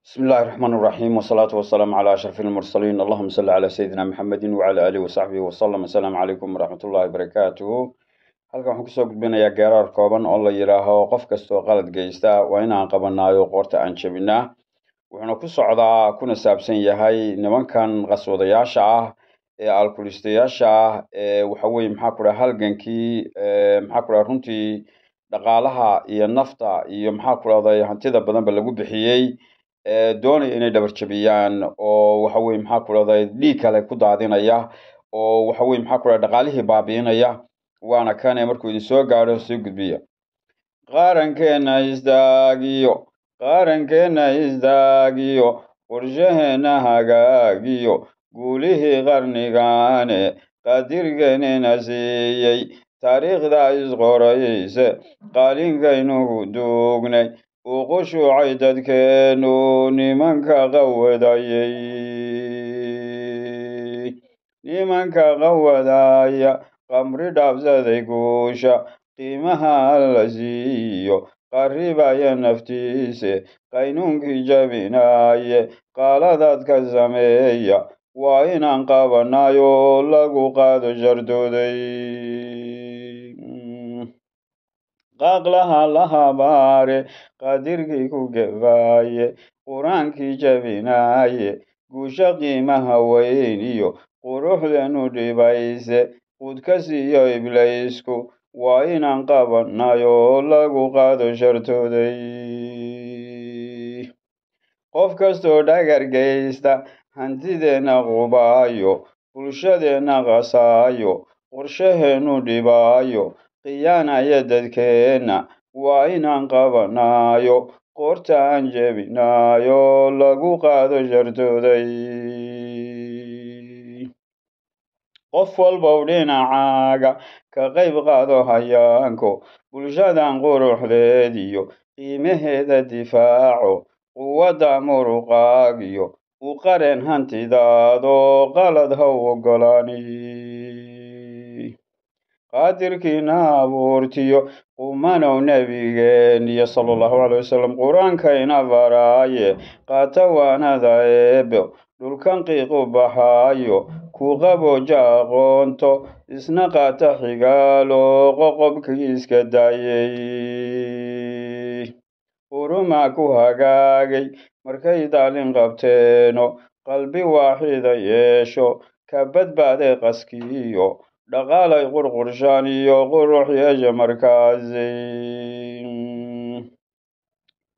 بسم الله الرحمن الرحيم والصلاة والسلام على أشرف المرسلين اللهم صل على سيدنا محمد وعلى آله وصحبه وسلم السلام عليكم ورحمة الله وبركاته halkan waxaan kusoo gudbinayaa geerar kooban oo la yidhaaho qof kastoo qalad geysta waa inaan qabanaayo qoorta aan jebinaa wuxuuna ku socdaa kuna saabsan yahay nimankan qaswadayaasha ah ee alkulistayaasha ah ee waxa weeye maxaa ku dhaha halgankii maxaa ku dhaha runtii dhaqaalaha iyo nafta iyo maxaa ku dhahday hantida badanba lagu bixiyey doonaya inay dhabar jabiyaan oo waxa weeye maxaa ku dhahday dhiig kale ku daadinaya oo waxa weeye maxaa ku dhaha dhaqaalihii baabi'inaya waana kane markuu idin soo gaadho soo gudbiya qarankeena isdaagiyo qorshaheena hagaagiyo guulihii qarnigaane qadirgenina siiyey taariikhda isqorayse qaalinkaynugu duugnay uu qushuucay dadkeenu nimanka qawadaya qamri dhaafsaday guusha qiimaha alla siiyo qarribaya naftiise qaynuunkii jabinaaye qaaladadka sameeya waa inaan qabanayo lagu qaado shardooday qaaqlaha la habaare qadirkii ku gefaaye qur-aankii jabinaaye guusha qiimaha weyn iyo quruxdanu dhibayse qudka siiyo iblaysku waa inaan qabanayo lagu qaado shartooday qof kastoo dhagar geysta hantideenna qubaayo bulshadeenna qasaayo qorshaheenu dhibaayo khiyaanaya dadkeenna waa inaan qabanayo qoorta aan jebinayo lagu qaado shartooday qof walbow dhinacaaga ka qayb qaado hayaanko bulshadan quruxdeediyo qiimaheeda difaaco quwadda muruqaagiyo u qareen hantidaado qalad ha u ogolaani qaadirkiina abuurtiyo qumanow nebigeeniyo sala allahu calay wasalam qur-aankayna baraaye qaata waanada eebe dhulkan qiiqu baxaayo ku qabooja aqoonto isna qaata xigaalo qoqobkii iska daayey qurumaa ku hagaagay markay daalin qabteeno qalbi waaxida yeesho ka badbaaday qaskiyo dhaqaalay qurqurshaan iyo qurux yeesha markaasi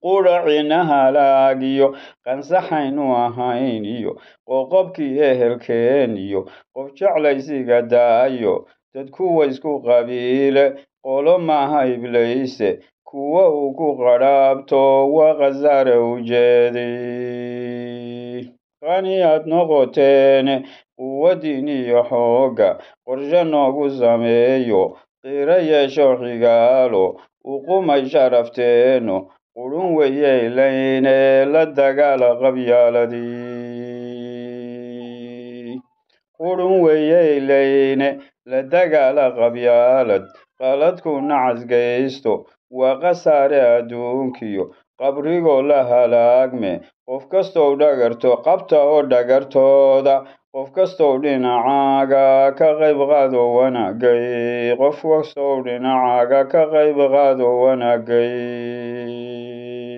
qudhaciina halaagiyo qansaxaynu ahayn iyo qoqobkii ehelkeen iyo qof jeclaysiga daayo dad kuwa isku qabiile qolo maaha iblayse kuwa uu ku qadhaabto waa khasaare ujeeday qani aad noqoteene quwaddiin iyo xoogga qorshe noogu sameeyo qiiro yeesho xigaalo uqumay sharafteeno qurun weyeylayne la dagaala qabyaalad qaladku nacas geysto waa khasaare adduunkiyo qabrigoo la halaagme qof kastow dhagarto qabta oo dhagartooda qof kastow dhinacaaga ka qayb qaado wanaagay